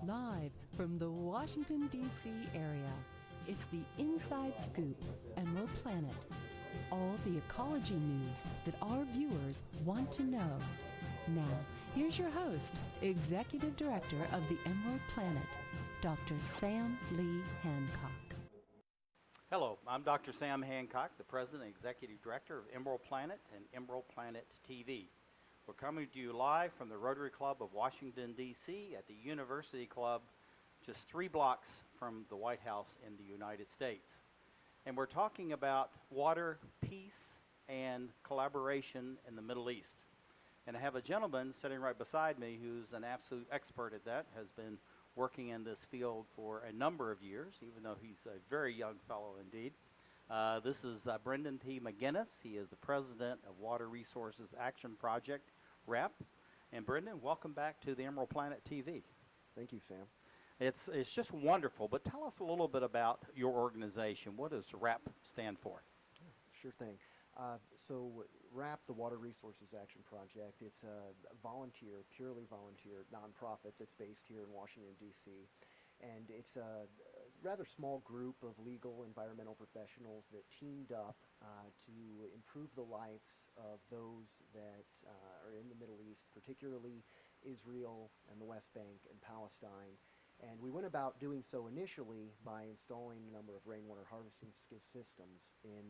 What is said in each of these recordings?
Live from the Washington, D.C. area, it's the Inside Scoop, Emerald Planet. All the ecology news that our viewers want to know. Now, here's your host, Executive Director of the Emerald Planet, Dr. Sam Lee Hancock. Hello, I'm Dr. Sam Hancock, the President and Executive Director of Emerald Planet and Emerald Planet TV. We're coming to you live from the Rotary Club of Washington, D.C. at the University Club, just 3 blocks from the White House in the United States. And we're talking about water, peace, and collaboration in the Middle East. And I have a gentleman sitting right beside me who's an absolute expert at that, has been working in this field for a number of years, even though he's a very young fellow indeed. This is Brendan P. McGinnis. He is the president of Water Resources Action Project, RHAW. And Brendan, welcome back to the Emerald Planet TV. Thank you, Sam. It's just wonderful, but tell us a little bit about your organization. What does RHAW stand for? Sure thing. So RHAW, the Water Resources Action Project, it's a volunteer, purely volunteer nonprofit that's based here in Washington, D.C. And it's a rather small group of legal environmental professionals that teamed up to improve the lives of those that are in the Middle East, particularly Israel and the West Bank and Palestine. And we went about doing so initially by installing a number of rainwater harvesting systems in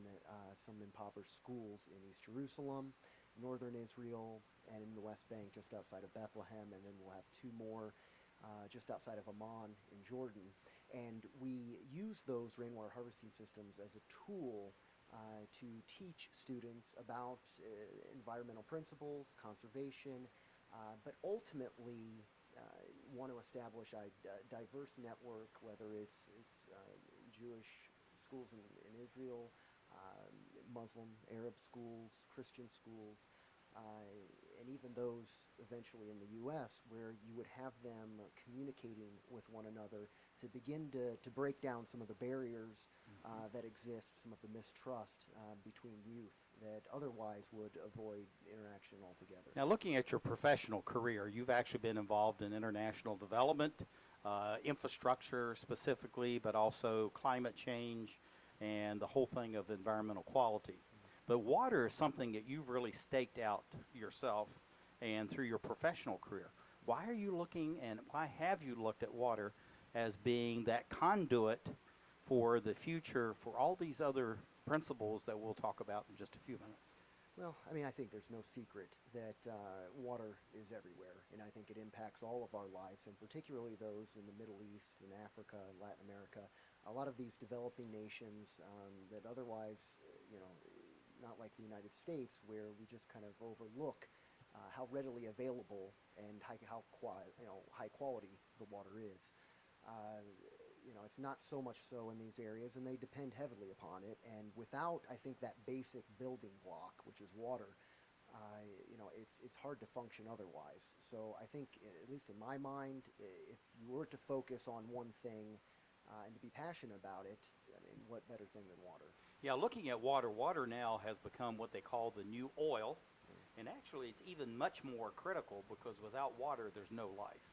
some impoverished schools in East Jerusalem, northern Israel, and in the West Bank just outside of Bethlehem, and then we'll have 2 more just outside of Amnon in Jordan. And we use those rainwater harvesting systems as a tool to teach students about environmental principles, conservation, but ultimately want to establish a diverse network, whether it's Jewish schools in Israel, Muslim, Arab schools, Christian schools, and even those eventually in the U.S., where you would have them communicating with one another to begin to break down some of the barriers that exist, some of the mistrust between youth that otherwise would avoid interaction altogether. Now, looking at your professional career, you've actually been involved in international development, infrastructure specifically, but also climate change and the whole thing of environmental quality. But water is something that you've really staked out yourself and through your professional career. Why are you looking, and why have you looked at water as being that conduit for the future for all these other principles that we'll talk about in just a few minutes? Well, I mean, I think there's no secret that water is everywhere, and I think it impacts all of our lives, and particularly those in the Middle East, in Africa, and Latin America. A lot of these developing nations that otherwise, not like the United States, where we just kind of overlook how readily available and high quality the water is. It's not so much so in these areas, and they depend heavily upon it. And without, I think, that basic building block, which is water, it's hard to function otherwise. So I think, at least in my mind, if you were to focus on one thing and to be passionate about it, I mean, what better thing than water? Yeah, looking at water now has become what they call the new oil. And actually, it's even much more critical because without water, there's no life.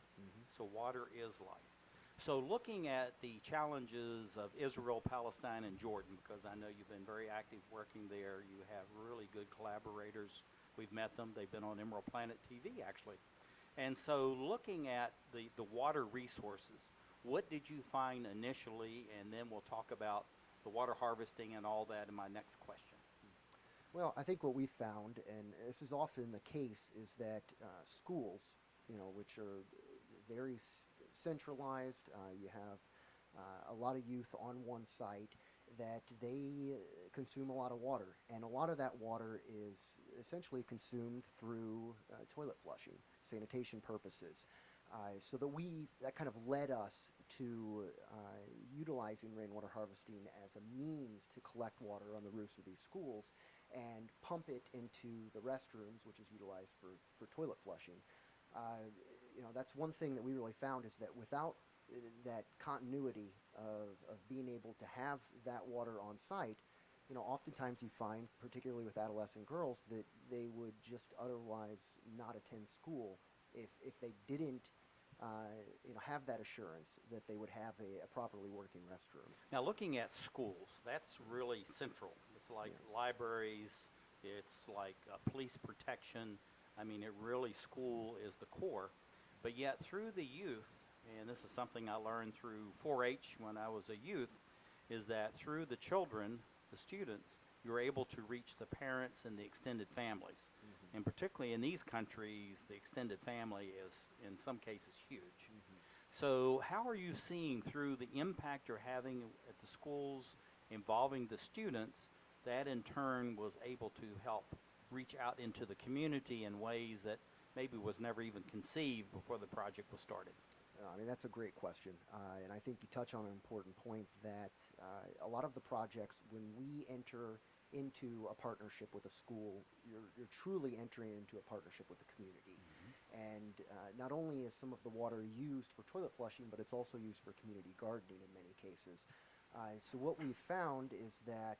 So water is life. So looking at the challenges of Israel, Palestine, and Jordan, because I know you've been very active working there, you have really good collaborators. We've met them. They've been on Emerald Planet TV, actually. And so looking at the water resources, what did you find initially? And then we'll talk about the water harvesting and all that in my next question. Well, I think what we found, and this is often the case, is that schools, which are very centralized, you have a lot of youth on one site, that they consume a lot of water. And a lot of that water is essentially consumed through toilet flushing, sanitation purposes. So that kind of led us to utilizing rainwater harvesting as a means to collect water on the roofs of these schools and pump it into the restrooms, which is utilized for toilet flushing. That's one thing that we really found, is that without that continuity of being able to have that water on site, oftentimes you find, particularly with adolescent girls, that they would just otherwise not attend school if they didn't have that assurance that they would have a properly working restroom. Now, looking at schools, that's really central. It's like Yes. libraries, it's like police protection. I mean, it really, school is the core. But yet, through the youth, and this is something I learned through 4-H when I was a youth, is that through the children, the students, you're able to reach the parents and the extended families. Mm-hmm. And particularly in these countries, the extended family is, in some cases, huge. Mm-hmm. So how are you seeing through the impact you're having at the schools involving the students, that in turn was able to help reach out into the community in ways that maybe was never even conceived before the project was started? I mean, that's a great question. And I think you touch on an important point that a lot of the projects, when we enter into a partnership with a school, you're truly entering into a partnership with the community. And not only is some of the water used for toilet flushing, but it's also used for community gardening in many cases. So what we've found is that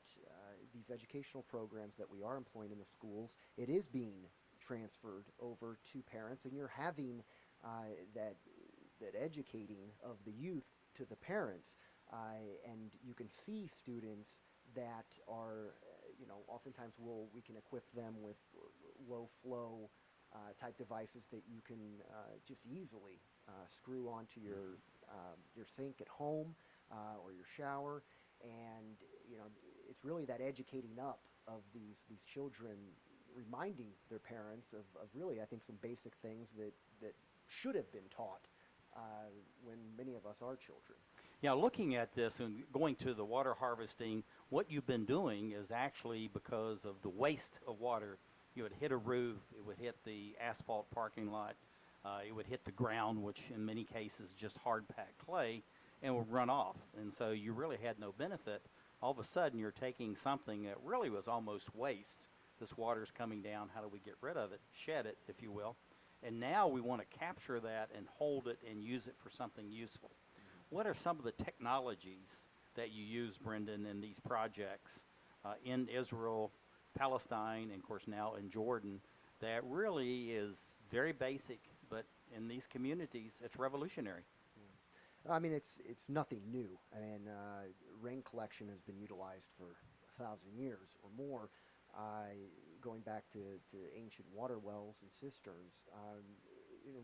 these educational programs that we are employing in the schools, it is being transferred over to parents, and you're having that educating of the youth to the parents, and you can see students that are, oftentimes we can equip them with low flow type devices that you can just easily screw onto your sink at home or your shower, and it's really that educating up of these children, reminding their parents of really, I think, some basic things that should have been taught when many of us are children. Yeah, looking at this and going to the water harvesting, what you've been doing is actually because of the waste of water. You would hit a roof, it would hit the asphalt parking lot, it would hit the ground, which in many cases just hard-packed clay, and would run off. And so you really had no benefit. All of a sudden, you're taking something that really was almost waste. This water's coming down. How do we get rid of it? Shed it, if you will. And now we want to capture that and hold it and use it for something useful. What are some of the technologies that you use, Brendan, in these projects in Israel, Palestine, and of course now in Jordan, that really is very basic, but in these communities, it's revolutionary? I mean, it's nothing new. I mean, rain collection has been utilized for 1,000 years or more, going back to ancient water wells and cisterns.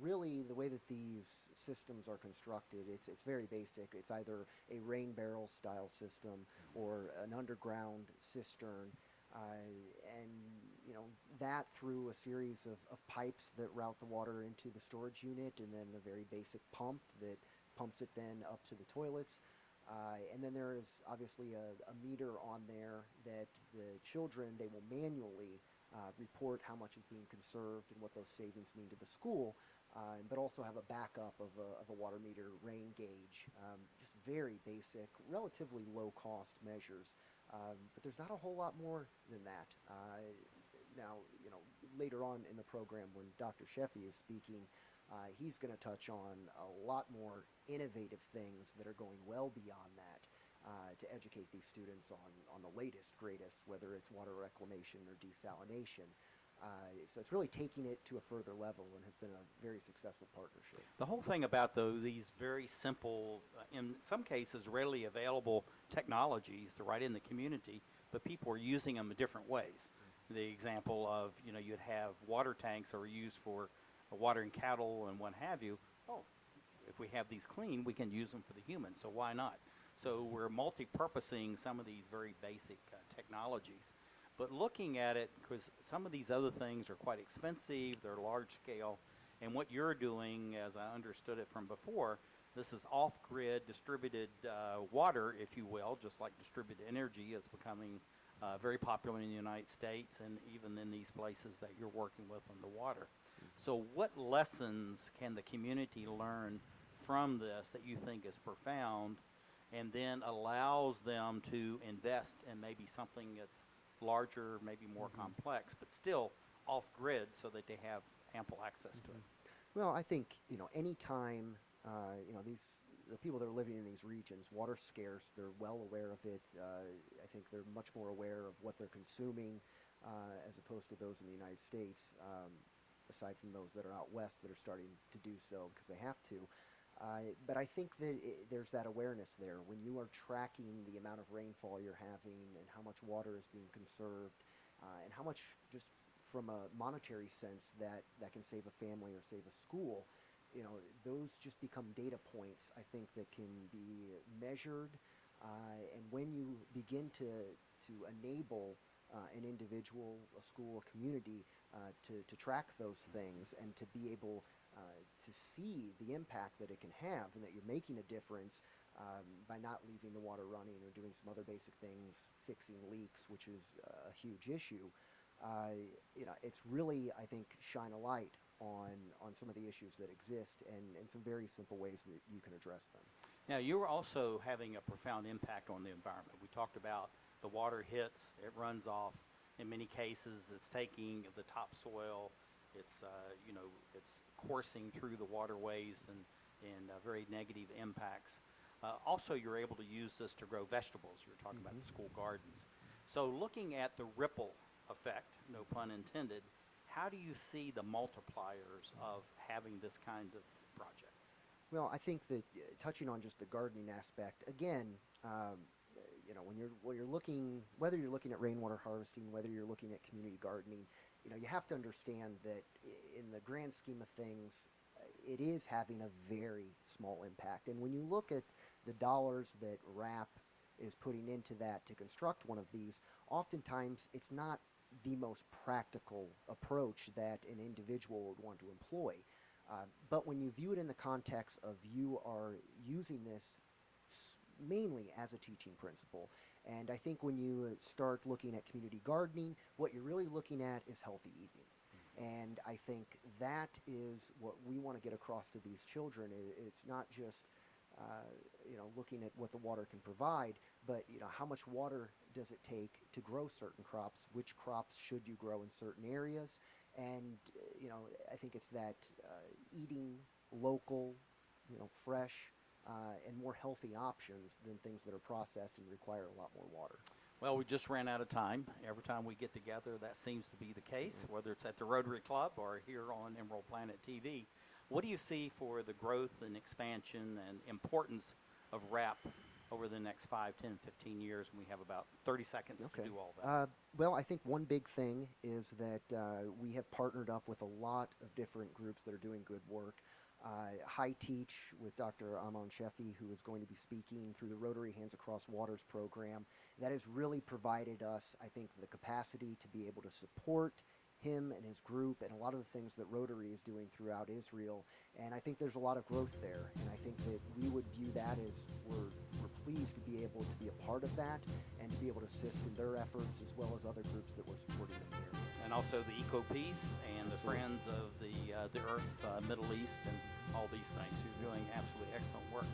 Really, the way that these systems are constructed, it's very basic. It's either a rain barrel style system or an underground cistern, and that through a series of pipes that route the water into the storage unit, and then a very basic pump that pumps it then up to the toilets. And then there is obviously a meter on there that the children, they will manually report how much is being conserved and what those savings mean to the school, but also have a backup of a water meter, rain gauge, just very basic, relatively low cost measures. But there's not a whole lot more than that. Now, later on in the program when Dr. Shefi is speaking, he's going to touch on a lot more innovative things that are going well beyond that to educate these students on the latest, greatest, whether it's water reclamation or desalination. So it's really taking it to a further level and has been a very successful partnership. The whole thing about these very simple, in some cases readily available technologies to right in the community, but people are using them in different ways. The example of, you'd have water tanks that are used for watering cattle and what have you. Oh, if we have these clean, we can use them for the humans, so why not? So we're multi-purposing some of these very basic technologies. But looking at it, because some of these other things are quite expensive, they're large scale, and what you're doing, as I understood it from before, this is off-grid distributed water, if you will, just like distributed energy is becoming very popular in the United States and even in these places that you're working with on the water. So what lessons can the community learn from this that you think is profound and then allows them to invest in maybe something that's larger, maybe more complex, but still off-grid so that they have ample access to it? Well, I think, anytime, the people that are living in these regions, water's scarce, they're well aware of it. I think they're much more aware of what they're consuming as opposed to those in the United States. aside from those that are out west that are starting to do so because they have to. But I think that there's that awareness there. When you are tracking the amount of rainfall you're having and how much water is being conserved and how much, just from a monetary sense, that can save a family or save a school, those just become data points, I think, that can be measured. And when you begin to enable an individual, a school, a community to track those things and to be able to see the impact that it can have and that you're making a difference by not leaving the water running or doing some other basic things, fixing leaks, which is a huge issue, it's really, I think, shine a light on some of the issues that exist and some very simple ways that you can address them. Now, you're also having a profound impact on the environment. We talked about the water hits, it runs off. In many cases, it's taking the topsoil, it's coursing through the waterways and very negative impacts. Also, you're able to use this to grow vegetables. You were talking about the school gardens. So looking at the ripple effect, no pun intended, how do you see the multipliers of having this kind of project? Well, I think that touching on just the gardening aspect, again, when you're looking, whether you're looking at rainwater harvesting, whether you're looking at community gardening, you have to understand that in the grand scheme of things, it is having a very small impact. And when you look at the dollars that RHAW is putting into that to construct one of these, oftentimes it's not the most practical approach that an individual would want to employ. But when you view it in the context of you are using this mainly as a teaching principle, and I think when you start looking at community gardening, what you're really looking at is healthy eating. And I think that is what we want to get across to these children. It's not just looking at what the water can provide, but how much water does it take to grow certain crops? Which crops should you grow in certain areas? And I think it's that eating local, fresh, and more healthy options than things that are processed and require a lot more water. Well, we just ran out of time. Every time we get together, that seems to be the case, whether it's at the Rotary Club or here on Emerald Planet TV. What do you see for the growth and expansion and importance of RHAW over the next 5, 10, 15 years? And we have about 30 seconds to do all that. Well, I think one big thing is that we have partnered up with a lot of different groups that are doing good work. High Teach with Dr. Amnon Shefi, who is going to be speaking through the Rotary Hands Across Waters program. That has really provided us, I think, the capacity to be able to support him and his group and a lot of the things that Rotary is doing throughout Israel. And I think there's a lot of growth there. And I think that we would view that as we're pleased to be able to be a part of that and to be able to assist in their efforts as well as other groups that we're supporting them here. And also the Eco Peace and the Friends of the Earth, Middle East, and all these things. You're doing absolutely excellent work.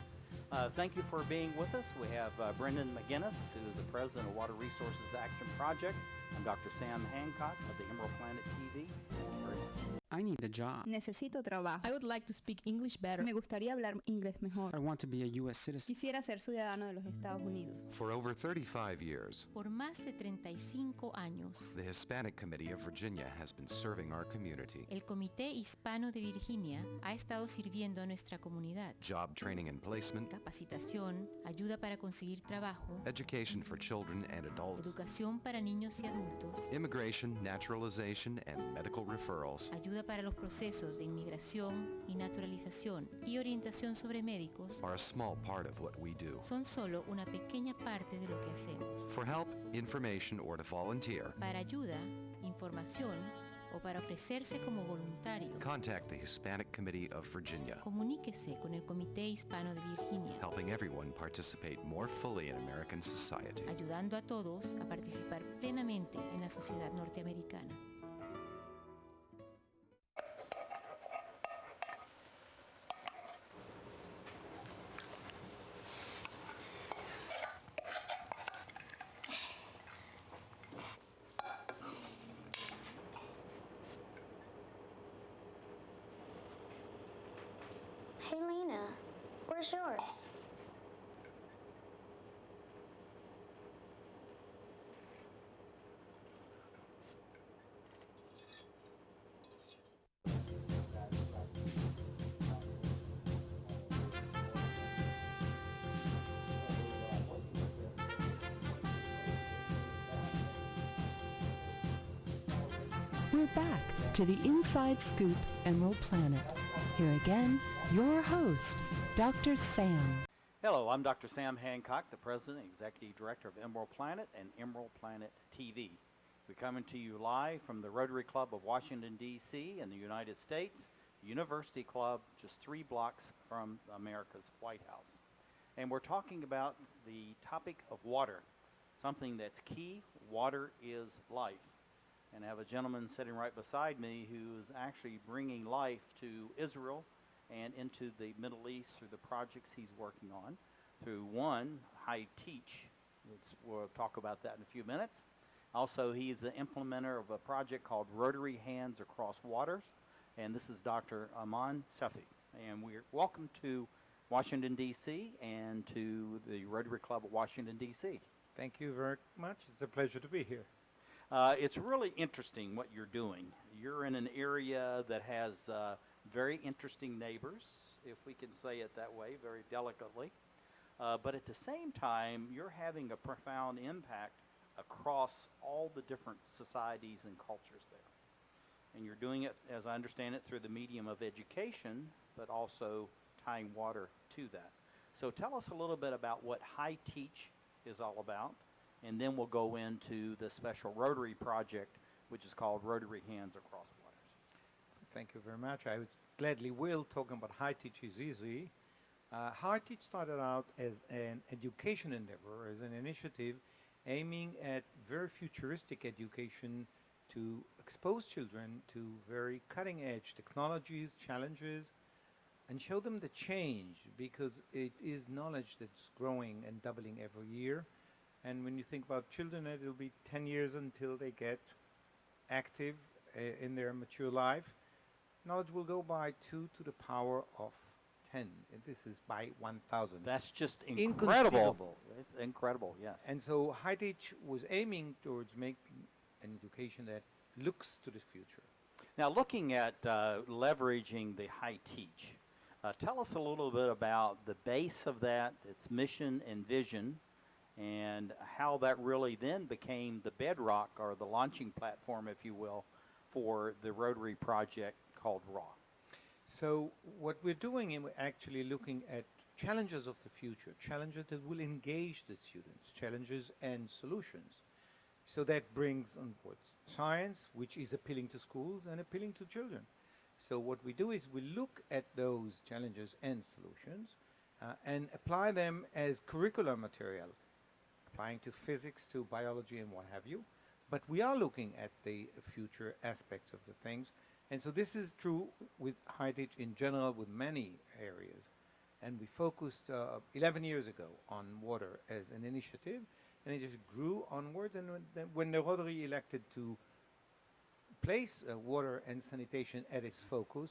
Thank you for being with us. We have Brendan McGinnis, who is the president of Water Resources Action Project. I'm Dr. Sam Hancock of the Emerald Planet TV. Thank you very much. I need a job. Necesito trabajo. I would like to speak English better. Me gustaría hablar inglés mejor. I want to be a U.S. citizen. Quisiera ser ciudadano de los Estados Unidos. For over 35 years, Por más de 35 años, the Hispanic Committee of Virginia has been serving our community. el Comité Hispano de Virginia ha estado sirviendo a nuestra comunidad. Job training and placement, Capacitación, ayuda para conseguir trabajo, education for children and adults, educación para niños y adultos, immigration, naturalization, and medical referrals. ayuda para los procesos de inmigración y naturalización y orientación sobre médicos Are a small part of what we do. son solo una pequeña parte de lo que hacemos. For help, information, or to volunteer, Para ayuda, información o para ofrecerse como voluntario, contact the Hispanic Committee of Virginia, comuníquese con el Comité Hispano de Virginia, helping everyone participate more fully in American society. ayudando a todos a participar plenamente en la sociedad norteamericana. Hey, Lena, where's yours? We're back to the Inside Scoop Emerald Planet. Here again, your host, Dr. Sam. Hello, I'm Dr. Sam Hancock, the President and Executive Director of Emerald Planet and Emerald Planet TV. We're coming to you live from the Rotary Club of Washington, D.C. in the United States, University Club just 3 blocks from America's White House. And we're talking about the topic of water, something that's key. Water is life. And I have a gentleman sitting right beside me who is actually bringing life to Israel and into the Middle East through the projects he's working on. Through one, High Teach. We'll talk about that in a few minutes. Also, he's the implementer of a project called Rotary Hands Across Waters. And this is Dr. Amnon Shefi. And we're welcome to Washington, D.C. and to the Rotary Club of Washington, D.C. Thank you very much. It's a pleasure to be here. It's really interesting what you're doing. You're in an area that has very interesting neighbors, if we can say it that way, very delicately. But at the same time, you're having a profound impact across all the different societies and cultures there. And you're doing it, as I understand it, through the medium of education, but also tying water to that. So tell us a little bit about what High Teach is all about. And then we'll go into the special Rotary project, which is called Rotary Hands Across Waters. Thank you very much. I would gladly will. Talking about High Teach is easy. High Teach started out as an education endeavor, as an initiative aiming at very futuristic education to expose children to very cutting-edge technologies, challenges, and show them the change, because it is knowledge that's growing and doubling every year. And when you think about children, it will be 10 years until they get active in their mature life. Knowledge will go by 2 to the power of 10. And this is by 1,000. That's just incredible. Inconceivable. It's incredible, yes. And so High Teach was aiming towards making an education that looks to the future. Now, looking at leveraging the High Teach, tell us a little bit about the base of that, its mission and vision, and how that really then became the bedrock or the launching platform, if you will, for the Rotary project called RHAW. So what we're doing is we're actually looking at challenges of the future, challenges that will engage the students, challenges and solutions. So that brings on board science, which is appealing to schools and appealing to children. So what we do is we look at those challenges and solutions and apply them as curricular material, applying to physics, to biology, and what have you. But we are looking at the future aspects of the things. And so this is true with High Teach in general, with many areas. And we focused 11 years ago on water as an initiative, and it just grew onwards. And when the Rotary elected to place water and sanitation at its focus,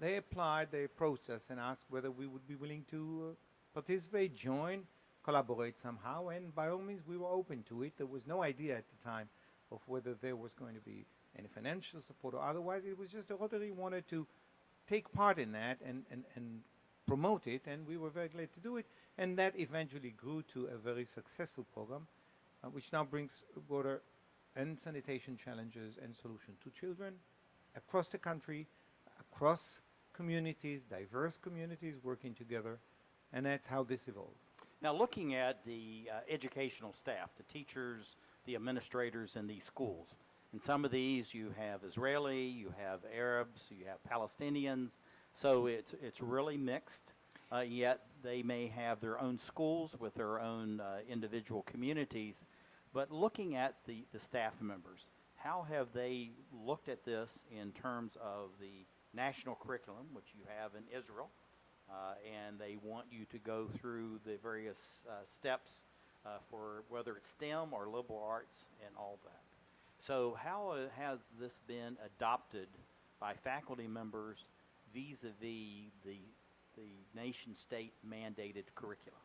they approached us and asked whether we would be willing to participate, join, collaborate somehow, and by all means we were open to it. There was no idea at the time of whether there was going to be any financial support or otherwise. It was just the Rotary wanted to take part in that and promote it, and we were very glad to do it. And that eventually grew to a very successful program, which now brings water and sanitation challenges and solutions to children across the country, across communities, diverse communities working together, and that's how this evolved. Now, looking at the educational staff, the teachers, the administrators in these schools, in some of these you have Israeli, you have Arabs, you have Palestinians, so it's really mixed, yet they may have their own schools with their own individual communities. But looking at the staff members, how have they looked at this in terms of the national curriculum, which you have in Israel, and they want you to go through the various steps for whether it's STEM or liberal arts and all that. So how has this been adopted by faculty members vis-a-vis the nation-state mandated curricula?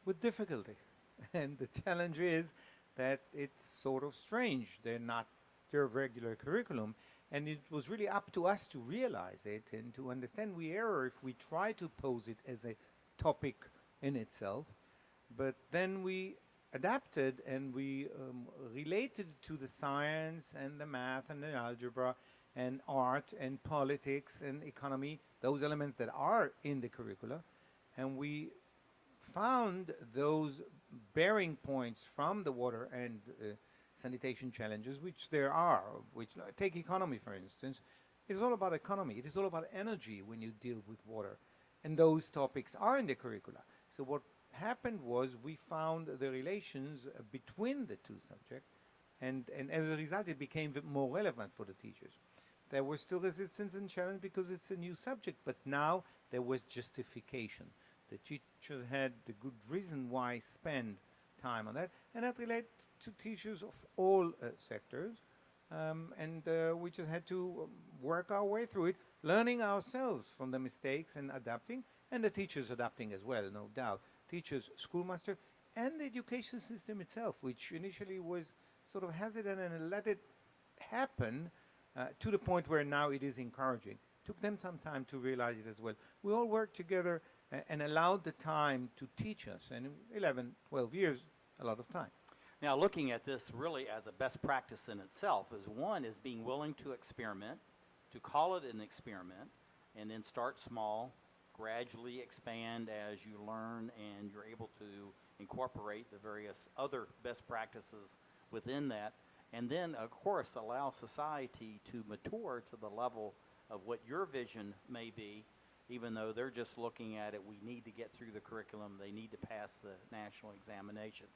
With difficulty. And the challenge is that it's sort of strange. They're not their regular curriculum. And it was really up to us to realize it and to understand we err if we try to pose it as a topic in itself. But then we adapted and we related to the science and the math and the algebra and art and politics and economy, those elements that are in the curricula, and we found those bearing points from the water and sanitation challenges, which there are, which take economy for instance. It is all about economy. It is all about energy when you deal with water. And those topics are in the curricula. So what happened was we found the relations between the two subjects, and as a result it became more relevant for the teachers. There was still resistance and challenge because it's a new subject, but now there was justification. The teacher had the good reason why spend time on that, and that relates to teachers of all sectors. We just had to work our way through it, learning ourselves from the mistakes and adapting, and the teachers adapting as well, no doubt. Teachers, schoolmaster, and the education system itself, which initially was sort of hesitant and let it happen to the point where now it is encouraging. Took them some time to realize it as well. We all worked together and allowed the time to teach us, and 11, 12 years, a lot of time. Now, looking at this really as a best practice in itself is one is being willing to experiment, to call it an experiment, and then start small, gradually expand as you learn and you're able to incorporate the various other best practices within that, and then, of course, allow society to mature to the level of what your vision may be, even though they're just looking at it, we need to get through the curriculum, they need to pass the national examinations.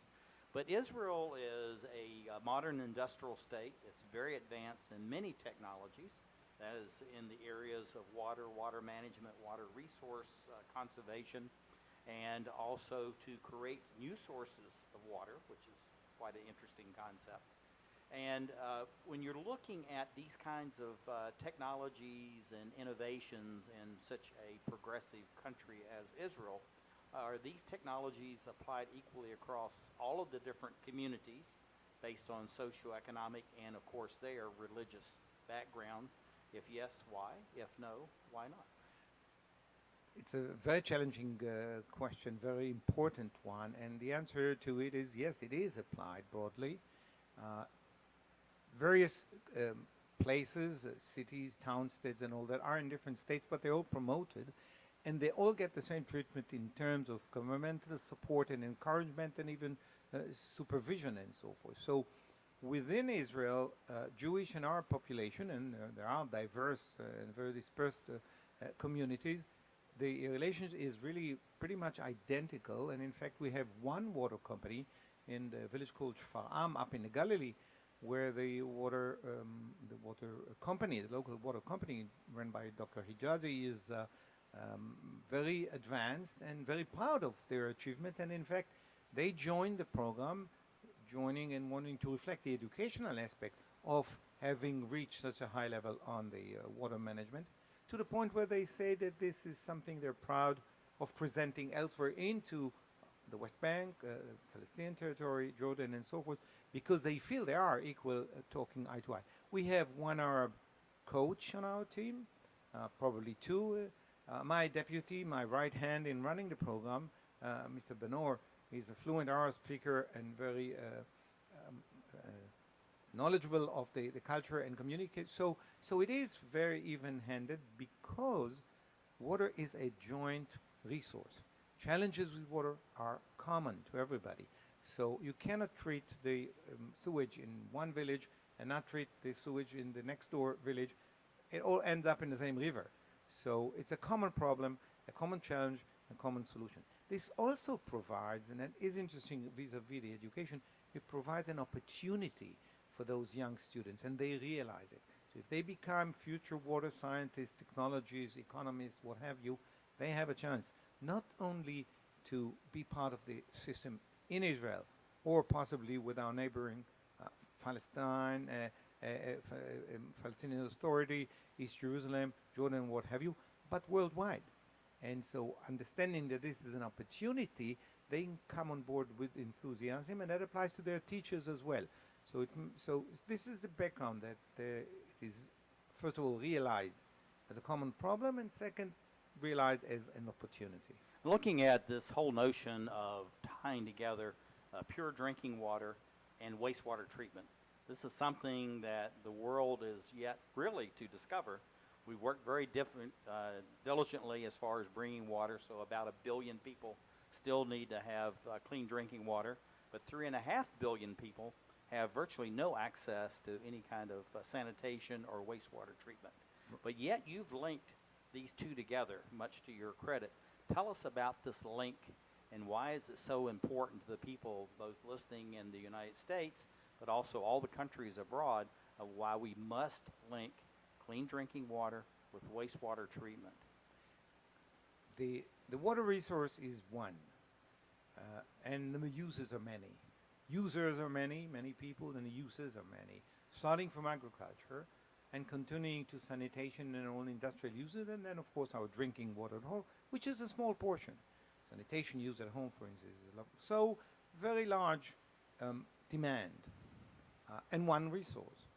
But Israel is a modern industrial state. It's very advanced in many technologies. That is in the areas of water, water management, water resource conservation, and also to create new sources of water, which is quite an interesting concept. And when you're looking at these kinds of technologies and innovations in such a progressive country as Israel, are these technologies applied equally across all of the different communities based on socioeconomic and, of course, their religious backgrounds? If yes, why? If no, why not? It's a very challenging question, very important one, and the answer to it is yes, it is applied broadly. Various places, cities, town states, and all that are in different states, but they're all promoted, and they all get the same treatment in terms of governmental support and encouragement and even supervision and so forth. So within Israel, Jewish and Arab population, and there are diverse and very dispersed communities, the relations is really pretty much identical. And in fact, we have one water company in the village called Shfar'am up in the Galilee, where the water company, the local water company run by Dr. Hijazi, is very advanced and very proud of their achievement. And in fact, they joined the program, joining and wanting to reflect the educational aspect of having reached such a high level on the water management, to the point where they say that this is something they're proud of presenting elsewhere into the West Bank, Palestinian territory, Jordan, and so forth, because they feel they are equal, talking eye to eye. We have one Arab coach on our team, probably two. My deputy, my right hand in running the program, Mr. Benor, is a fluent Arab speaker and very knowledgeable of the culture and communicate. So it is very even-handed because water is a joint resource. Challenges with water are common to everybody. So you cannot treat the sewage in one village and not treat the sewage in the next door village. It all ends up in the same river. So it's a common problem, a common challenge, a common solution. This also provides, and that is interesting vis-a-vis the education, it provides an opportunity for those young students, and they realize it. So if they become future water scientists, technologists, economists, what have you, they have a chance not only to be part of the system in Israel, or possibly with our neighboring Palestine, Palestinian Authority, East Jerusalem, Jordan, what have you, but worldwide. And so understanding that this is an opportunity, they come on board with enthusiasm, and that applies to their teachers as well. So this is the background, that it is, first of all, realized as a common problem, and second, realized as an opportunity. Looking at this whole notion of tying together pure drinking water, and wastewater treatment. This is something that the world is yet really to discover. We've worked very diligently as far as bringing water, so about 1 billion people still need to have clean drinking water, but 3.5 billion people have virtually no access to any kind of sanitation or wastewater treatment. But yet you've linked these two together, much to your credit. Tell us about this link and why is it so important to the people both listening in the United States, but also all the countries abroad, of why we must link clean drinking water with wastewater treatment. The water resource is one, and the uses are many. Users are many people, and the uses are many, starting from agriculture and continuing to sanitation and all industrial uses, and then, of course, our drinking water at home, which is a small portion. Sanitation use at home, for instance, is so very large demand and one resource.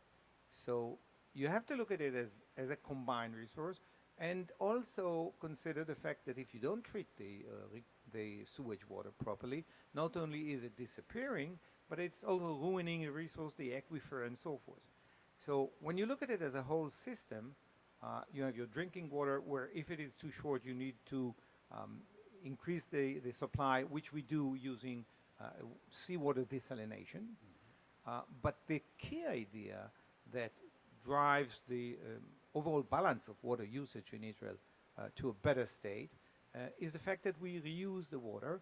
So you have to look at it as a combined resource, and also consider the fact that if you don't treat the sewage water properly, not only is it disappearing, but it's also ruining a resource, the aquifer, and so forth. So when you look at it as a whole system, you have your drinking water, where if it is too short, you need to increase the supply, which we do using seawater desalination. But the key idea that drives the overall balance of water usage in Israel to a better state is the fact that we reuse the water.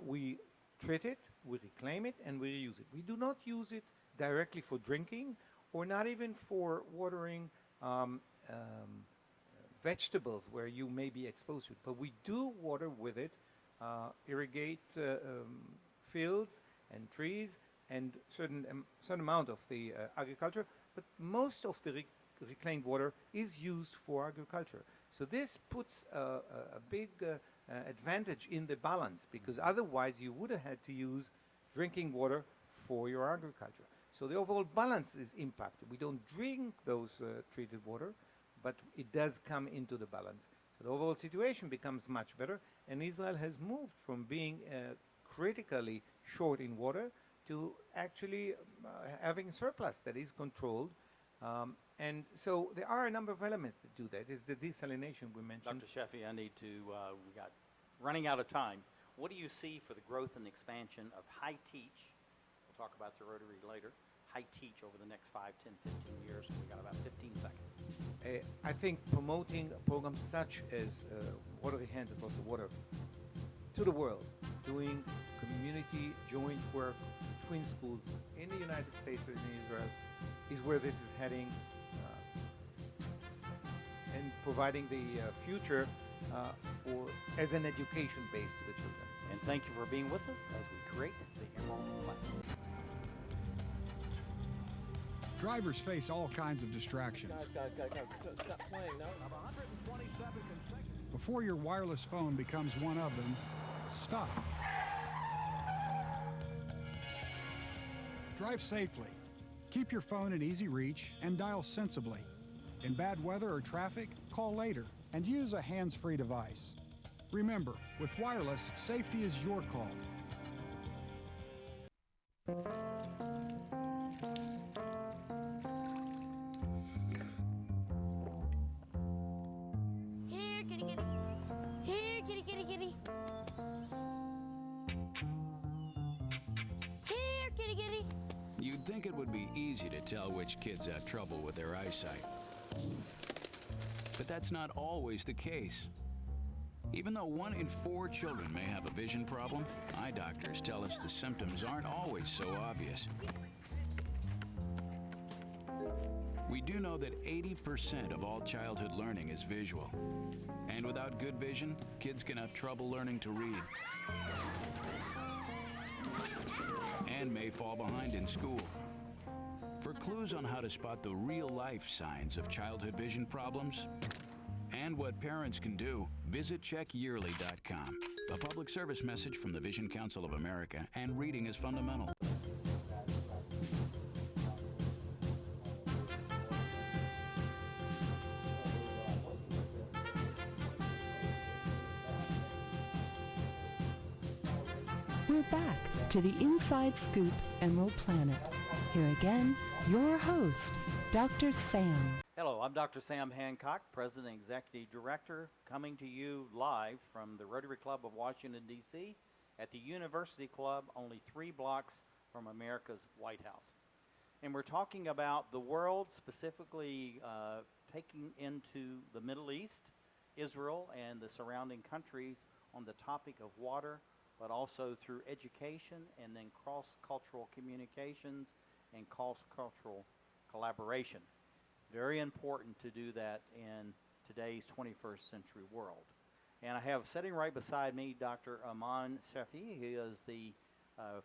We treat it, we reclaim it, and we reuse it. We do not use it directly for drinking or not even for watering vegetables where you may be exposed to it. But we do water with it, irrigate fields and trees and certain amount of the agriculture, but most of the reclaimed water is used for agriculture. So this puts a big advantage in the balance, because otherwise you would have had to use drinking water for your agriculture. So the overall balance is impacted. We don't drink those treated water, but it does come into the balance. So the overall situation becomes much better, and Israel has moved from being critically short in water to actually having a surplus that is controlled. And so there are a number of elements that do that. Is the desalination we mentioned. Dr. Shefi, I need to, we got running out of time. What do you see for the growth and expansion of high teach? We'll talk about the Rotary later. High teach over the next 5, 10, 15 years. We got about 15 seconds. I think promoting programs such as Rotary Hands Across the Water to the world, doing community joint work between schools in the United States and in Israel, is where this is heading, and providing the future as an education base to the children. And thank you for being with us as we create the Emerald Plan. Drivers face all kinds of distractions. Guys, stop playing now. 127 consecutive. Before your wireless phone becomes one of them, stop. Drive safely. Keep your phone in easy reach and dial sensibly. In bad weather or traffic, call later and use a hands-free device. Remember, with wireless, safety is your call. Here, kitty, kitty. Here, kitty, kitty, kitty. Here, kitty, kitty. You'd think it would be easy to tell which kids have trouble with their eyesight. But that's not always the case. Even though 1 in 4 children may have a vision problem, eye doctors tell us the symptoms aren't always so obvious. We do know that 80% of all childhood learning is visual. And without good vision, kids can have trouble learning to read and may fall behind in school. For clues on how to spot the real-life signs of childhood vision problems and what parents can do, visit checkyearly.com. A public service message from the Vision Council of America and Reading is Fundamental. We're back to the Inside Scoop Emerald Planet. Here again, your host, Dr. Sam. Hello, I'm Dr. Sam Hancock, President and Executive Director, coming to you live from the Rotary Club of Washington, D.C. at the University Club, only 3 blocks from America's White House. And we're talking about the world, specifically taking into the Middle East, Israel, and the surrounding countries on the topic of water, but also through education and then cross-cultural communications and cross-cultural collaboration. Very important to do that in today's 21st century world. And I have sitting right beside me Dr. Amnon Shefi. He is the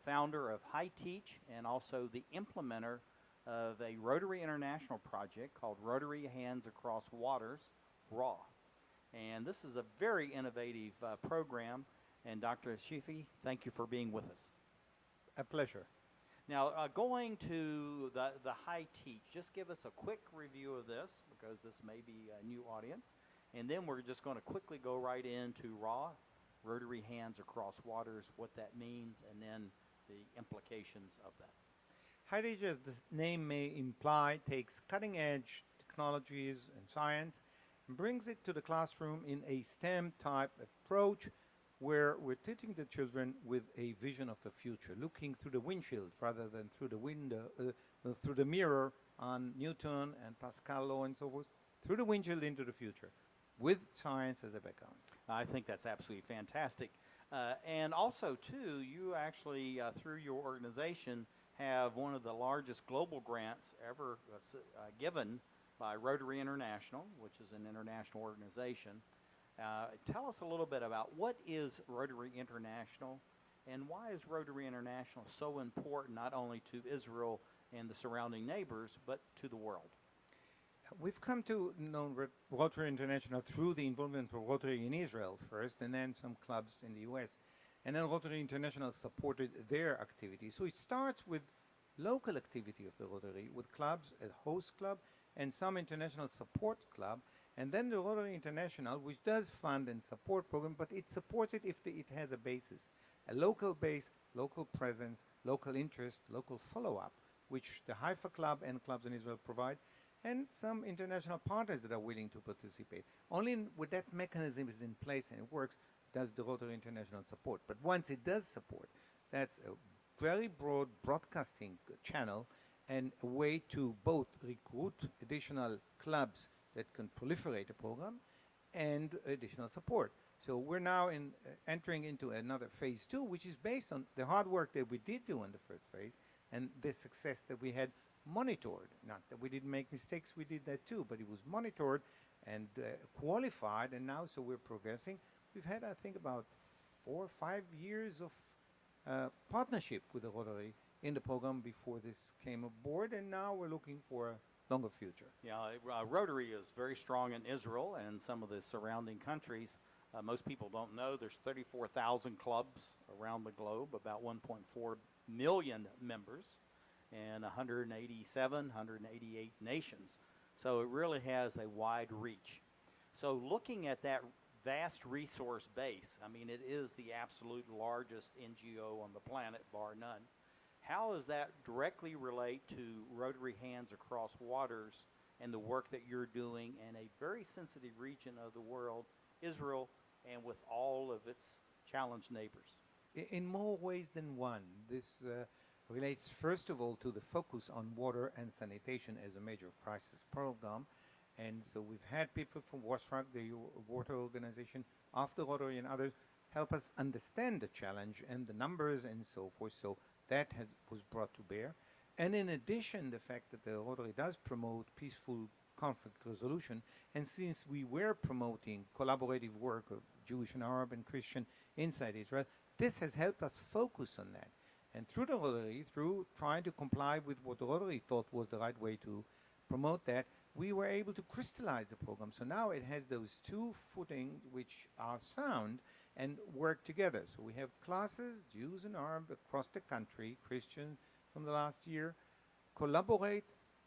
founder of High Teach and also the implementer of a Rotary International project called Rotary Hands Across Waters, RHAW. And this is a very innovative program. And Dr. Shefi, thank you for being with us. A pleasure. Now, going to the High Teach, just give us a quick review of this, because this may be a new audience. And then we're just going to quickly go right into RHAW, Rotary Hands Across Waters, what that means, and then the implications of that. High Teach, as the name may imply, takes cutting-edge technologies and science and brings it to the classroom in a STEM-type approach where we're teaching the children with a vision of the future, looking through the windshield rather than through the window, through the mirror on Newton and Pascal law and so forth, through the windshield into the future, with science as a background. I think that's absolutely fantastic. And also, too, you actually, through your organization, have one of the largest global grants ever given by Rotary International, which is an international organization. Tell us a little bit about what is Rotary International and why is Rotary International so important not only to Israel and the surrounding neighbors, but to the world? We've come to know Rotary International through the involvement of Rotary in Israel first, and then some clubs in the U.S. And then Rotary International supported their activity. So it starts with local activity of the Rotary, with clubs, a host club, and some international support club. And then the Rotary International, which does fund and support program, but it supports it if it has a basis, a local base, local presence, local interest, local follow-up, which the Haifa Club and clubs in Israel provide, and some international partners that are willing to participate. Only with that mechanism is in place and it works, does the Rotary International support. But once it does support, that's a very broad broadcasting channel and a way to both recruit additional clubs that can proliferate the program and additional support. So we're now entering into another phase 2, which is based on the hard work that we did do in the first phase and the success that we had monitored. Not that we didn't make mistakes, we did that too, but it was monitored and qualified, and now so we're progressing. We've had, I think, about 4 or 5 years of partnership with the Rotary in the program before this came aboard, and now we're looking for a longer future. Yeah, Rotary is very strong in Israel and some of the surrounding countries. Most people don't know there's 34,000 clubs around the globe, about 1.4 million members, and 188 nations. So it really has a wide reach. So looking at that vast resource base, I mean, it is the absolute largest NGO on the planet, bar none. How does that directly relate to Rotary Hands Across Waters and the work that you're doing in a very sensitive region of the world, Israel, and with all of its challenged neighbors? In more ways than one. This relates, first of all, to the focus on water and sanitation as a major crisis program. And so we've had people from WashRAW, the water organization, of the Rotary and others, help us understand the challenge and the numbers and so forth. So that was brought to bear. And in addition, the fact that the Rotary does promote peaceful conflict resolution, and since we were promoting collaborative work of Jewish and Arab and Christian inside Israel, this has helped us focus on that. And through the Rotary, through trying to comply with what the Rotary thought was the right way to promote that, we were able to crystallize the program. So now it has those 2 footings which are sound and work together. So we have classes, Jews and Arab, across the country, Christian from the last year, collaborate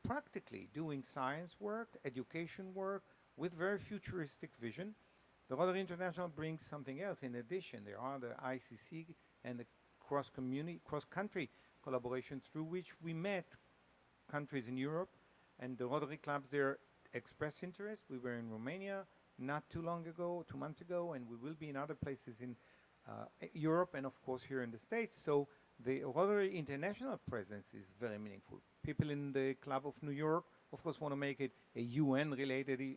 practically doing science work, education work, with very futuristic vision. The Rotary International brings something else in addition. There are the ICC and the cross-country collaboration through which we met countries in Europe, and the Rotary clubs there expressed interest. We were in Romania not too long ago, 2 months ago, and we will be in other places in Europe and of course here in the States. So the Rotary international presence is very meaningful. People in the Club of New York, of course, want to make it a UN-related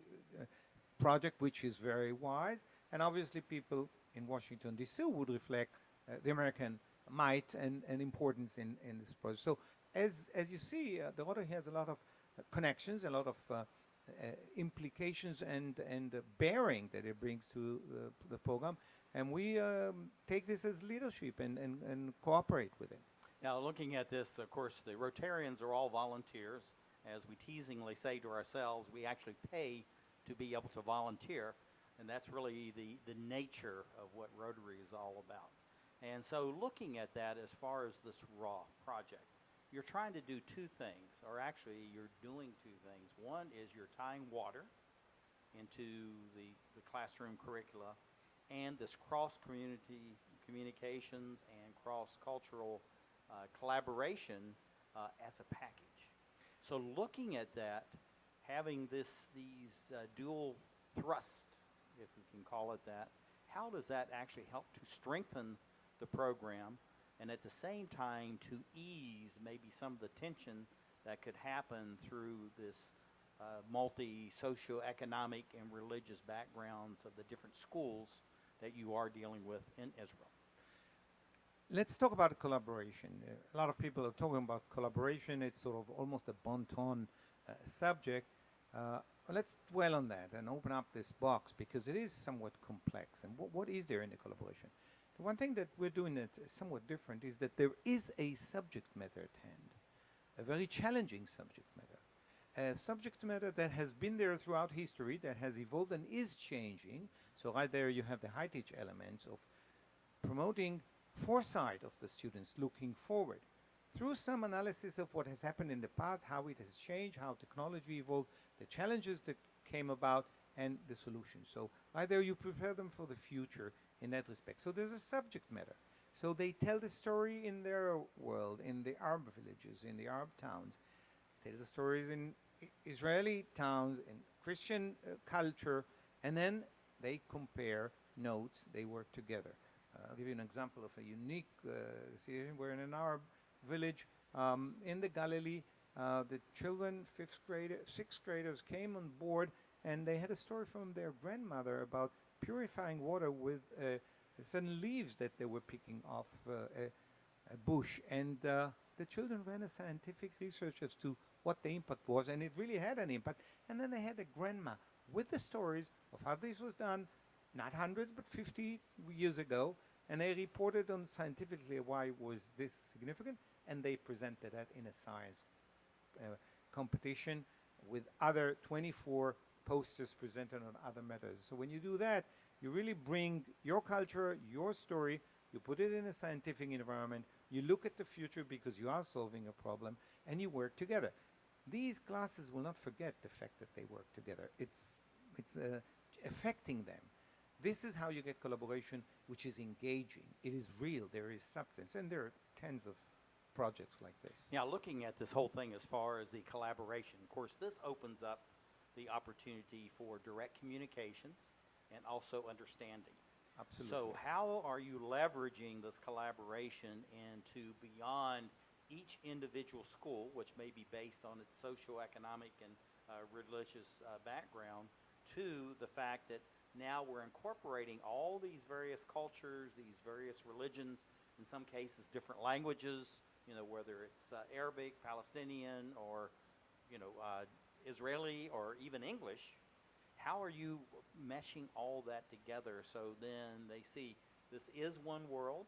project, which is very wise. And obviously people in Washington, D.C. would reflect the American might and importance in this project. So as you see, the Rotary has a lot of connections, a lot of implications and bearing that it brings to the program. And we take this as leadership and cooperate with it. Now, looking at this, of course, the Rotarians are all volunteers. As we teasingly say to ourselves, we actually pay to be able to volunteer, and that's really the nature of what Rotary is all about. And so looking at that as far as this RHAW project, you're trying to do two things, or actually you're doing two things. One is you're tying water into the classroom curricula and this cross-community communications and cross-cultural collaboration as a package. So looking at that, having these dual thrust, if we can call it that, how does that actually help to strengthen the program and at the same time to ease maybe some of the tension that could happen through this multi-socioeconomic and religious backgrounds of the different schools that you are dealing with in Israel? Let's talk about collaboration. A lot of people are talking about collaboration. It's sort of almost a bon ton subject. Let's dwell on that and open up this box because it is somewhat complex. And what is there in the collaboration? The one thing that we're doing that is somewhat different is that there is a subject matter at hand, a very challenging subject matter, a subject matter that has been there throughout history, that has evolved and is changing. So right there you have the high-teach elements of promoting foresight of the students looking forward through some analysis of what has happened in the past, how it has changed, how technology evolved, the challenges that came about, and the solutions. So right there you prepare them for the future in that respect. So there's a subject matter. So they tell the story in their world, in the Arab villages, in the Arab towns, tell the stories in Israeli towns, in Christian culture, and then they compare notes, they work together. I'll give you an example of a unique situation where in an Arab village in the Galilee, the children, sixth graders came on board and they had a story from their grandmother about purifying water with certain leaves that they were picking off a bush. And the children ran a scientific research as to what the impact was, and it really had an impact. And then they had a grandma with the stories of how this was done, not hundreds, but 50 years ago, and they reported on scientifically why was this significant, and they presented that in a science competition with other 24 posters presented on other matters. So when you do that, you really bring your culture, your story, you put it in a scientific environment, you look at the future because you are solving a problem, and you work together. These classes will not forget the fact that they work together. It's affecting them. This is how you get collaboration, which is engaging. It is real. There is substance. And there are tens of projects like this. Now, looking at this whole thing as far as the collaboration, of course, this opens up the opportunity for direct communications and also understanding. Absolutely. So how are you leveraging this collaboration into beyond each individual school, which may be based on its socioeconomic and religious background, to the fact that now we're incorporating all these various cultures, these various religions, in some cases different languages, you know, whether it's Arabic, Palestinian, or, you know, Israeli, or even English. How are you meshing all that together so then they see this is one world,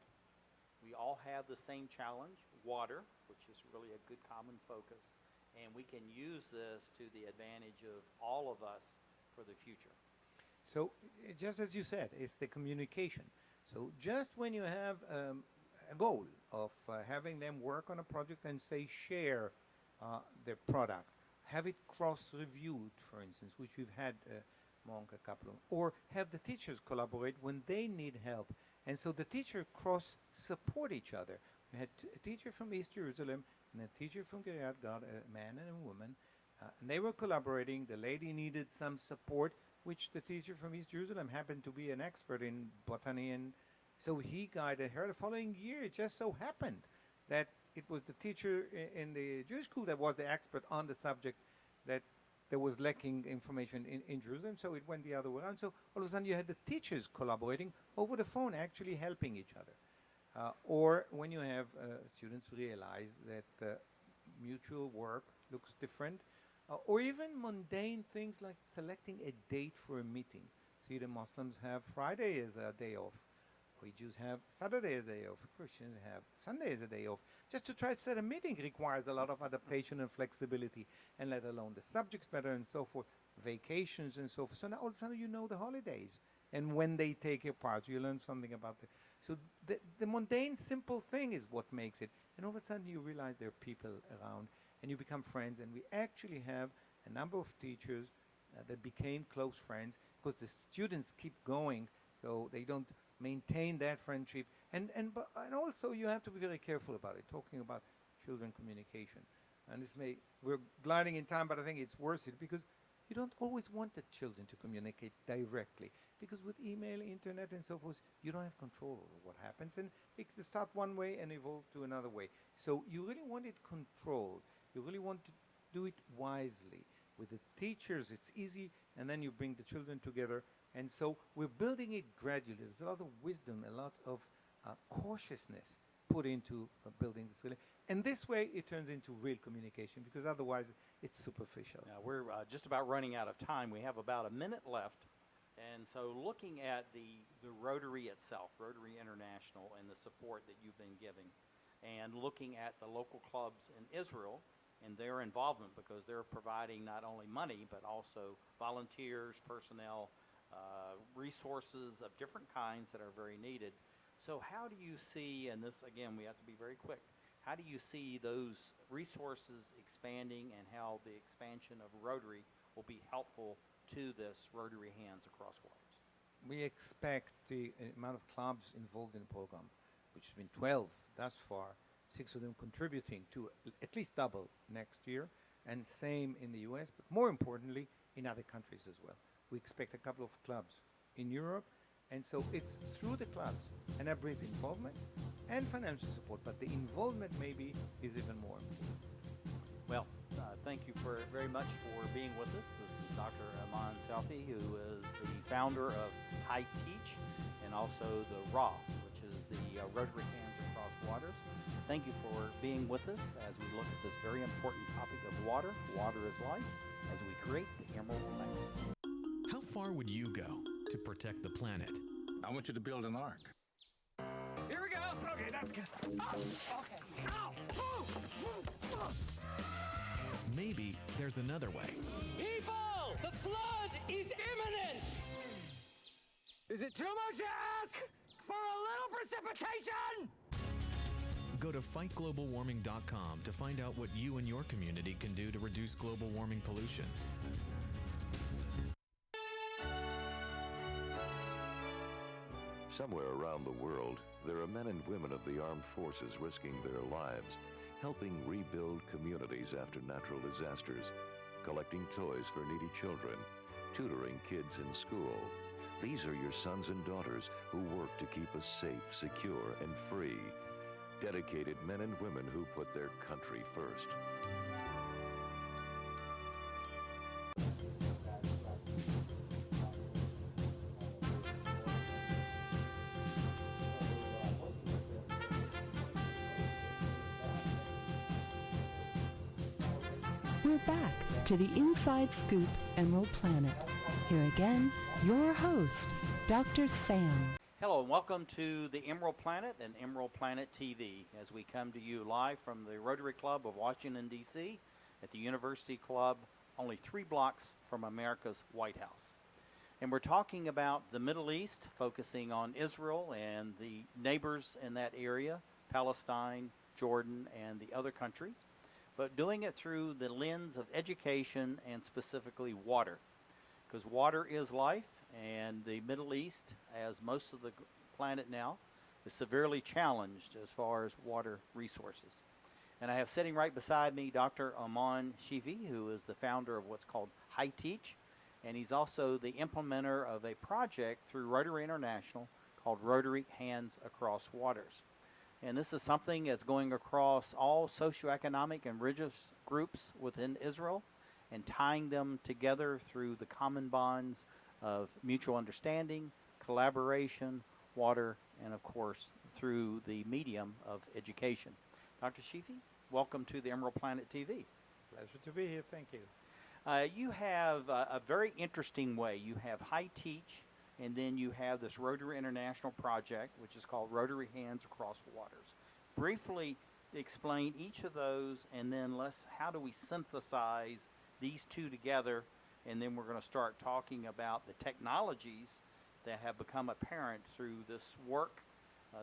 we all have the same challenge, water, which is really a good common focus, and we can use this to the advantage of all of us for the future? So just as you said, it's the communication. So just when you have a goal of having them work on a project and say share their product, have it cross-reviewed, for instance, which we've had among a couple of, or have the teachers collaborate when they need help. And so the teacher cross-support each other. We had a teacher from East Jerusalem and a teacher from Kiryat Gat, a man and a woman, and they were collaborating. The lady needed some support, which the teacher from East Jerusalem happened to be an expert in botany, and so he guided her. The following year, it just so happened that it was the teacher in the Jewish school that was the expert on the subject, that there was lacking information in Jerusalem, so it went the other way around. So all of a sudden you had the teachers collaborating over the phone, actually helping each other. Or when you have students realize that mutual work looks different, or even mundane things like selecting a date for a meeting. See, the Muslims have Friday as a day off. We Jews have Saturday as a day off. Christians have Sunday as a day off. Just to try to set a meeting requires a lot of adaptation and flexibility, and let alone the subjects better and so forth, vacations and so forth. So now all of a sudden you know the holidays and when they take apart. You learn something about it. So the mundane, simple thing is what makes it. And all of a sudden you realize there are people around and you become friends. And we actually have a number of teachers that became close friends because the students keep going, so they don't maintain that friendship. And also you have to be very careful about it, talking about children communication. And we're gliding in time, but I think it's worth it because you don't always want the children to communicate directly, because with email, internet, and so forth, you don't have control over what happens, and it can start one way and evolve to another way. So you really want it controlled. You really want to do it wisely. With the teachers, it's easy, and then you bring the children together. And so we're building it gradually. There's a lot of wisdom, a lot of cautiousness put into building this relationship. And this way, it turns into real communication, because otherwise, it's superficial. Now, we're just about running out of time. We have about a minute left. And so looking at the Rotary itself, Rotary International, and the support that you've been giving, and looking at the local clubs in Israel and their involvement, because they're providing not only money, but also volunteers, personnel, resources of different kinds that are very needed. So how do you see, and this, again, we have to be very quick, how do you see those resources expanding, and how the expansion of Rotary will be helpful to this Rotary Hands Across Waters? We expect the amount of clubs involved in the program, which has been 12 thus far, 6 of them contributing to at least double next year, and same in the US, but more importantly, in other countries as well. We expect a couple of clubs in Europe, and so it's through the clubs, and that brings involvement and financial support, but the involvement maybe is even more important. Well, thank you very much for being with us. This is Dr. Amnon Shefi, who is the founder of High Teach, and also the RHAW, which is the Rotary Hands Across Waters. Thank you for being with us as we look at this very important topic of water. Water is life, as we create the Emerald Planet. How far would you go to protect the planet? I want you to build an ark. Here we go. Okay, that's good. Oh, okay. Ow! Oh! Maybe there's another way. People! The flood is imminent! Is it too much to ask for a little precipitation? Go to fightglobalwarming.com to find out what you and your community can do to reduce global warming pollution. Somewhere around the world, there are men and women of the armed forces risking their lives, helping rebuild communities after natural disasters, collecting toys for needy children, tutoring kids in school. These are your sons and daughters who work to keep us safe, secure, and free. Dedicated men and women who put their country first. We're back to the Inside Scoop Emerald Planet. Here again, your host, Dr. Sam. Hello and welcome to the Emerald Planet and Emerald Planet TV, as we come to you live from the Rotary Club of Washington, D.C. at the University Club, only 3 blocks from America's White House. And we're talking about the Middle East, focusing on Israel and the neighbors in that area, Palestine, Jordan, and the other countries, but doing it through the lens of education and specifically water. because water is life, and the Middle East, as most of the planet now, is severely challenged as far as water resources. And I have sitting right beside me Dr. Amnon Shefi, who is the founder of what's called High Teach, and he's also the implementer of a project through Rotary International called Rotary Hands Across Waters. And this is something that's going across all socioeconomic and religious groups within Israel and tying them together through the common bonds of mutual understanding, collaboration, water, and of course through the medium of education. Dr. Shefi, welcome to the Emerald Planet TV. Pleasure to be here. Thank you. You have a very interesting way. You have High Teach, and then you have this Rotary International project, which is called Rotary Hands Across Waters. Briefly explain each of those, and then how do we synthesize these two together, and then we're going to start talking about the technologies that have become apparent through this work,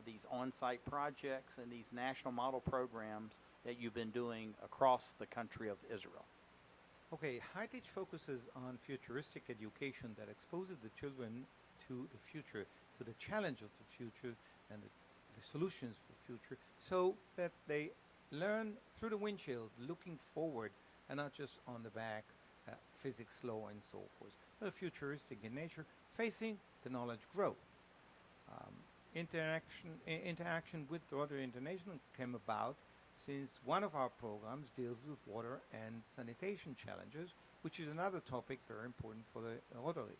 these on-site projects, and these national model programs that you've been doing across the country of Israel. Okay, High Teach focuses on futuristic education that exposes the children to the future, to the challenge of the future and the solutions for the future, so that they learn through the windshield, looking forward and not just on the back, physics, law, and so forth. They're futuristic in nature, facing the knowledge growth. Interaction with Rotary International came about since one of our programs deals with water and sanitation challenges, which is another topic very important for the Rotary.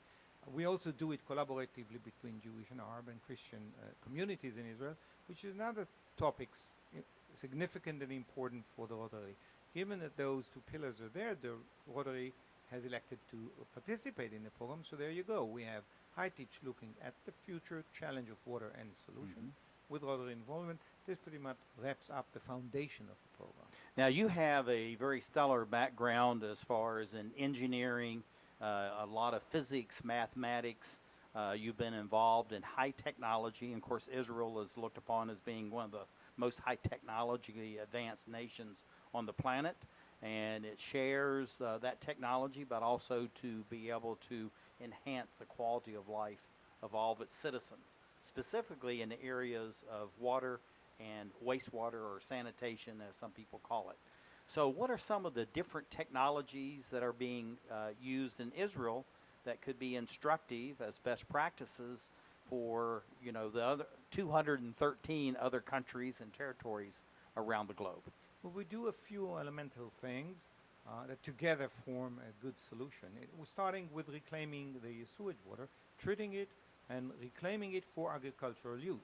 We also do it collaboratively between Jewish and Arab and Christian communities in Israel, which is another topic significant and important for the Rotary. Given that those two pillars are there, the Rotary has elected to participate in the program. So there you go. We have High Teach looking at the future challenge of water and solution with Rotary involvement. This pretty much wraps up the foundation of the program. Now you have a very stellar background as far as in engineering, a lot of physics, mathematics. You've been involved in high technology. And of course, Israel is looked upon as being one of the most high technologically advanced nations on the planet. And it shares that technology, but also to be able to enhance the quality of life of all of its citizens, specifically in the areas of water and wastewater, or sanitation, as some people call it. So what are some of the different technologies that are being used in Israel that could be instructive as best practices for, the other 213 other countries and territories around the globe? Well, we do a few elemental things that together form a good solution. We're starting with reclaiming the sewage water, treating it and reclaiming it for agricultural use.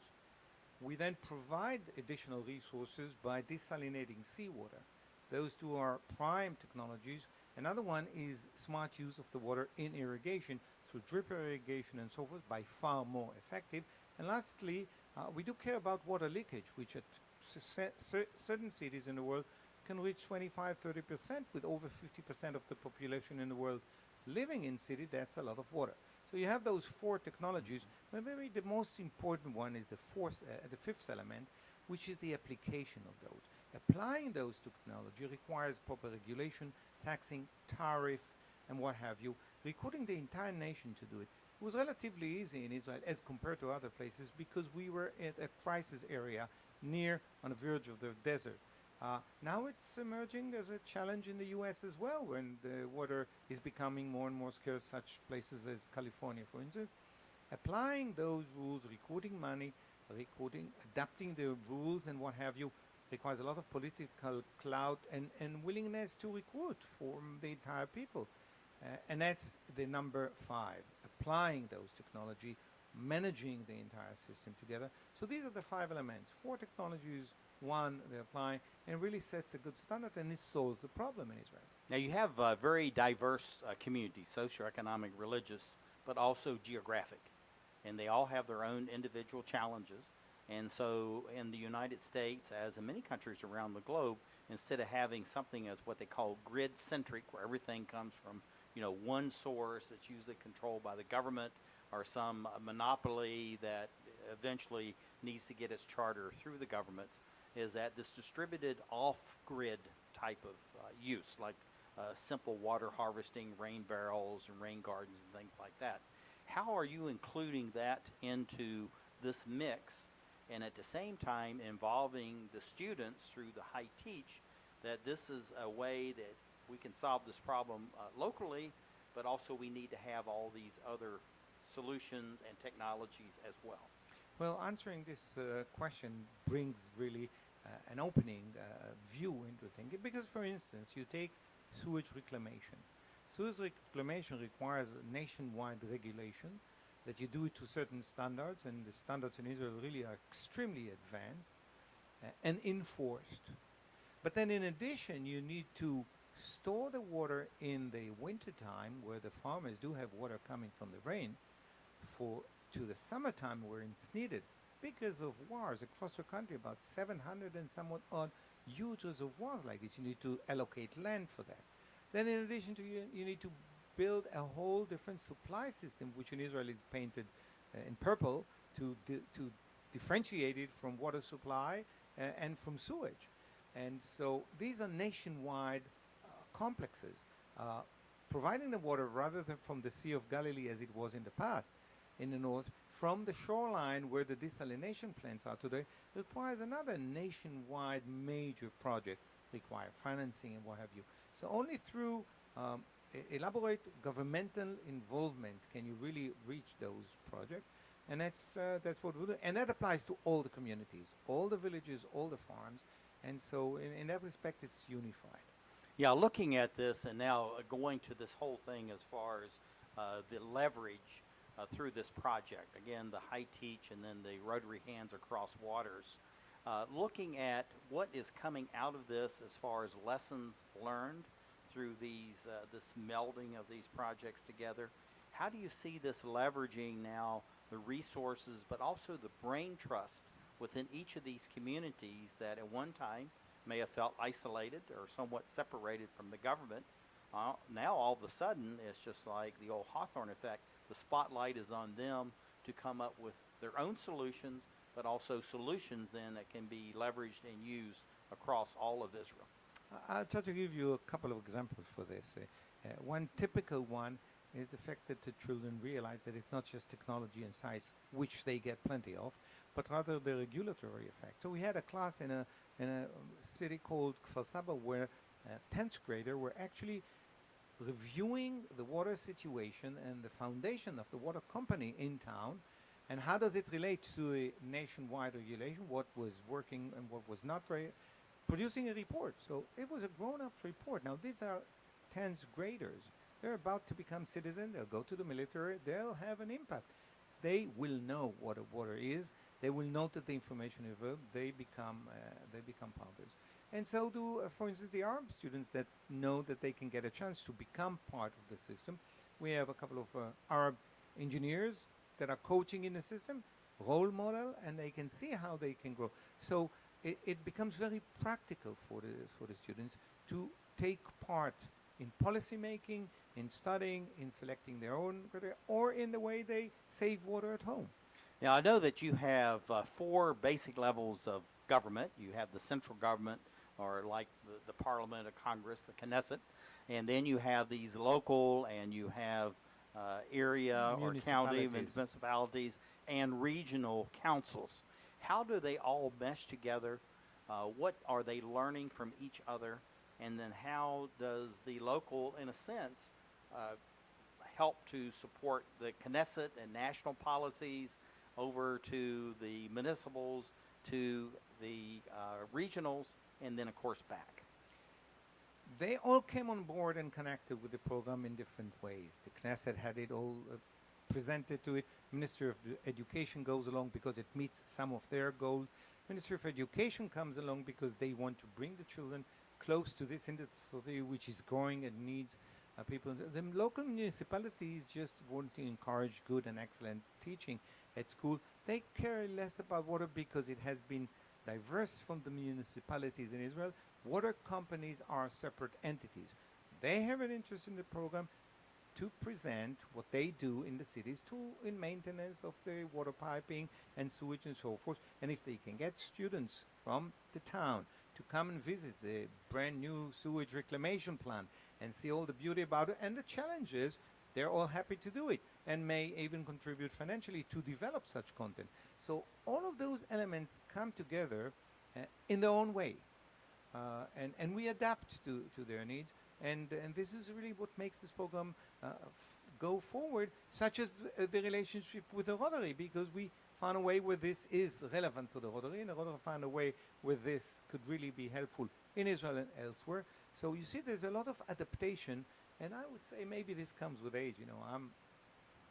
We then provide additional resources by desalinating seawater. Those two are prime technologies. Another one is smart use of the water in irrigation through drip irrigation and so forth, by far more effective. And lastly, we do care about water leakage, which at certain cities in the world can reach 25-30%, with over 50% of the population in the world living in city. That's a lot of water. So you have those four technologies, but maybe the most important one is the fifth element, which is the application of those. Applying those technology requires proper regulation, taxing, tariff, and what have you. Recruiting the entire nation to do it was relatively easy in Israel as compared to other places, because we were at a crisis area near on the verge of the desert. Now it's emerging as a challenge in the U.S. as well, when the water is becoming more and more scarce, such places as California, for instance. Applying those rules, recruiting money, adapting the rules and what have you, requires a lot of political clout and willingness to recruit from the entire people. And that's the number 5, applying those technology, managing the entire system together. So these are the 5 elements. 4 technologies, 1 they apply, and really sets a good standard, and it solves the problem in Israel. Now you have very diverse communities, socioeconomic, religious, but also geographic. And they all have their own individual challenges. And so in the United States, as in many countries around the globe, instead of having something as what they call grid-centric, where everything comes from one source that's usually controlled by the government, or some monopoly that eventually needs to get its charter through the governments, is that this distributed off-grid type of use, like simple water harvesting, rain barrels and rain gardens and things like that. How are you including that into this mix, and at the same time involving the students through the high teach, that this is a way that we can solve this problem locally, but also we need to have all these other solutions and technologies as well? Well, answering this question brings really an opening view into thinking, because, for instance, you take sewage reclamation. Sewage reclamation requires nationwide regulation, that you do it to certain standards, and the standards in Israel really are extremely advanced and enforced. But then in addition, you need to store the water in the winter time, where the farmers do have water coming from the rain, to the summertime where it's needed. Because of reservoirs across the country, about 700 and somewhat odd huge reservoirs like this, you need to allocate land for that. Then in addition to you need to build a whole different supply system, which in Israel is painted in purple, to differentiate it from water supply and from sewage. And so these are nationwide complexes, providing the water rather than from the Sea of Galilee as it was in the past in the north, from the shoreline where the desalination plants are today, requires another nationwide major project, require financing and what have you. So only through elaborate governmental involvement can you really reach those projects, and that's what we do. And that applies to all the communities, all the villages, all the farms, and so in that respect it's unified. Yeah, looking at this and now going to this whole thing as far as the leverage through this project, again, the high teach and then the Rotary Hands Across Waters, looking at what is coming out of this as far as lessons learned through these this melding of these projects together. How do you see this leveraging now the resources, but also the brain trust within each of these communities that at one time may have felt isolated or somewhat separated from the government? Now all of a sudden it's just like the old Hawthorne effect. The spotlight is on them to come up with their own solutions, but also solutions then that can be leveraged and used across all of Israel. I'll try to give you a couple of examples for this. One typical one is the fact that the children realize that it's not just technology and science, which they get plenty of, but rather the regulatory effect. So we had a class in a city called Kfar Saba where 10th grader were actually reviewing the water situation and the foundation of the water company in town, and how does it relate to a nationwide regulation, what was working and what was not, producing a report. So it was a grown-up report. Now these are 10th graders. They're about to become citizens. They'll go to the military. They'll have an impact. They will know what a water is. They will know that the information is available. They become partners. And so do, for instance, the Arab students that know that they can get a chance to become part of the system. We have a couple of Arab engineers that are coaching in the system, role model, and they can see how they can grow. So it becomes very practical for the students to take part in policy making, in studying, in selecting their own career, or in the way they save water at home. Now I know that you have 4 basic levels of government. You have the central government, or like the Parliament or Congress, the Knesset, and then you have these local, and you have area or county municipalities and regional councils. How do they all mesh together? What are they learning from each other? And then how does the local, in a sense, help to support the Knesset and national policies over to the municipals, to the regionals, and then, of course, back? They all came on board and connected with the program in different ways. The Knesset had it all presented to it. Ministry of Education goes along because it meets some of their goals. Ministry of Education comes along because they want to bring the children close to this industry which is growing and needs people. The local municipalities just want to encourage good and excellent teaching at school. They care less about water because it has been diverse from the municipalities in Israel. Water companies are separate entities. They have an interest in the program to present what they do in the cities in maintenance of the water piping and sewage and so forth. And if they can get students from the town to come and visit the brand new sewage reclamation plant and see all the beauty about it and the challenges, they're all happy to do it and may even contribute financially to develop such content. So all of those elements come together in their own way, and we adapt to their needs. And this is really what makes this program go forward, such as the relationship with the Rotary, because we found a way where this is relevant to the Rotary, and the Rotary found a way where this could really be helpful in Israel and elsewhere. So you see there's a lot of adaptation, and I would say maybe this comes with age. You know, I'm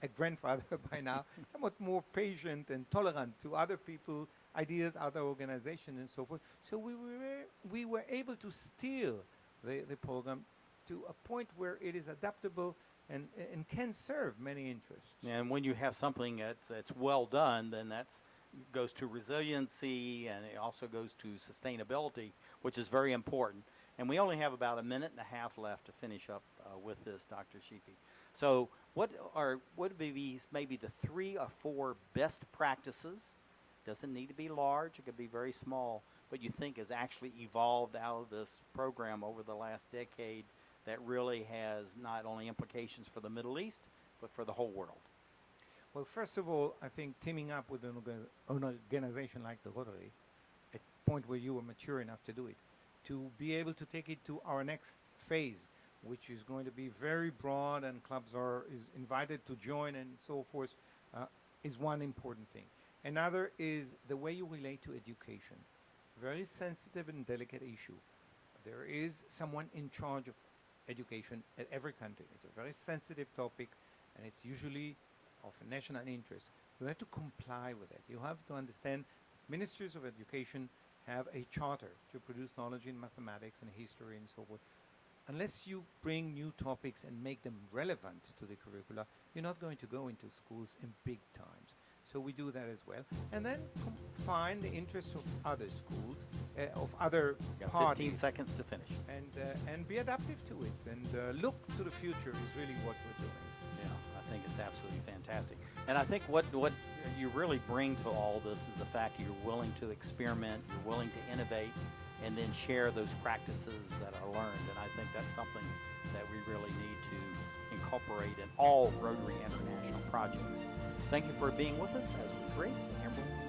a grandfather by now, somewhat more patient and tolerant to other people's ideas, other organizations, and so forth. So we were able to steer the program to a point where it is adaptable and can serve many interests. And when you have something that's well done, then that goes to resiliency, and it also goes to sustainability, which is very important. And we only have about a minute and a half left to finish up with this, Dr. Shefi. So what would be maybe the 3 or 4 best practices? Doesn't need to be large, it could be very small, but you think has actually evolved out of this program over the last decade that really has not only implications for the Middle East, but for the whole world? Well, first of all, I think teaming up with an organization like the Rotary, at a point where you are mature enough to do it, to be able to take it to our next phase, which is going to be very broad, and clubs is invited to join and so forth, is one important thing. Another is the way you relate to education. Very sensitive and delicate issue. There is someone in charge of education at every country. It's a very sensitive topic, and it's usually of national interest. You have to comply with it. You have to understand ministries of education have a charter to produce knowledge in mathematics and history and so forth. Unless you bring new topics and make them relevant to the curricula, you're not going to go into schools in big times. So we do that as well. And then find the interests of other schools, of other parties. 15 seconds to finish. And be adaptive to it. And look to the future is really what we're doing. Yeah, I think it's absolutely fantastic. And I think what you really bring to all this is the fact you're willing to experiment, you're willing to innovate, and then share those practices that are learned. And I think that's something that we really need to incorporate in all Rotary International projects. Thank you for being with us as we create the Emerald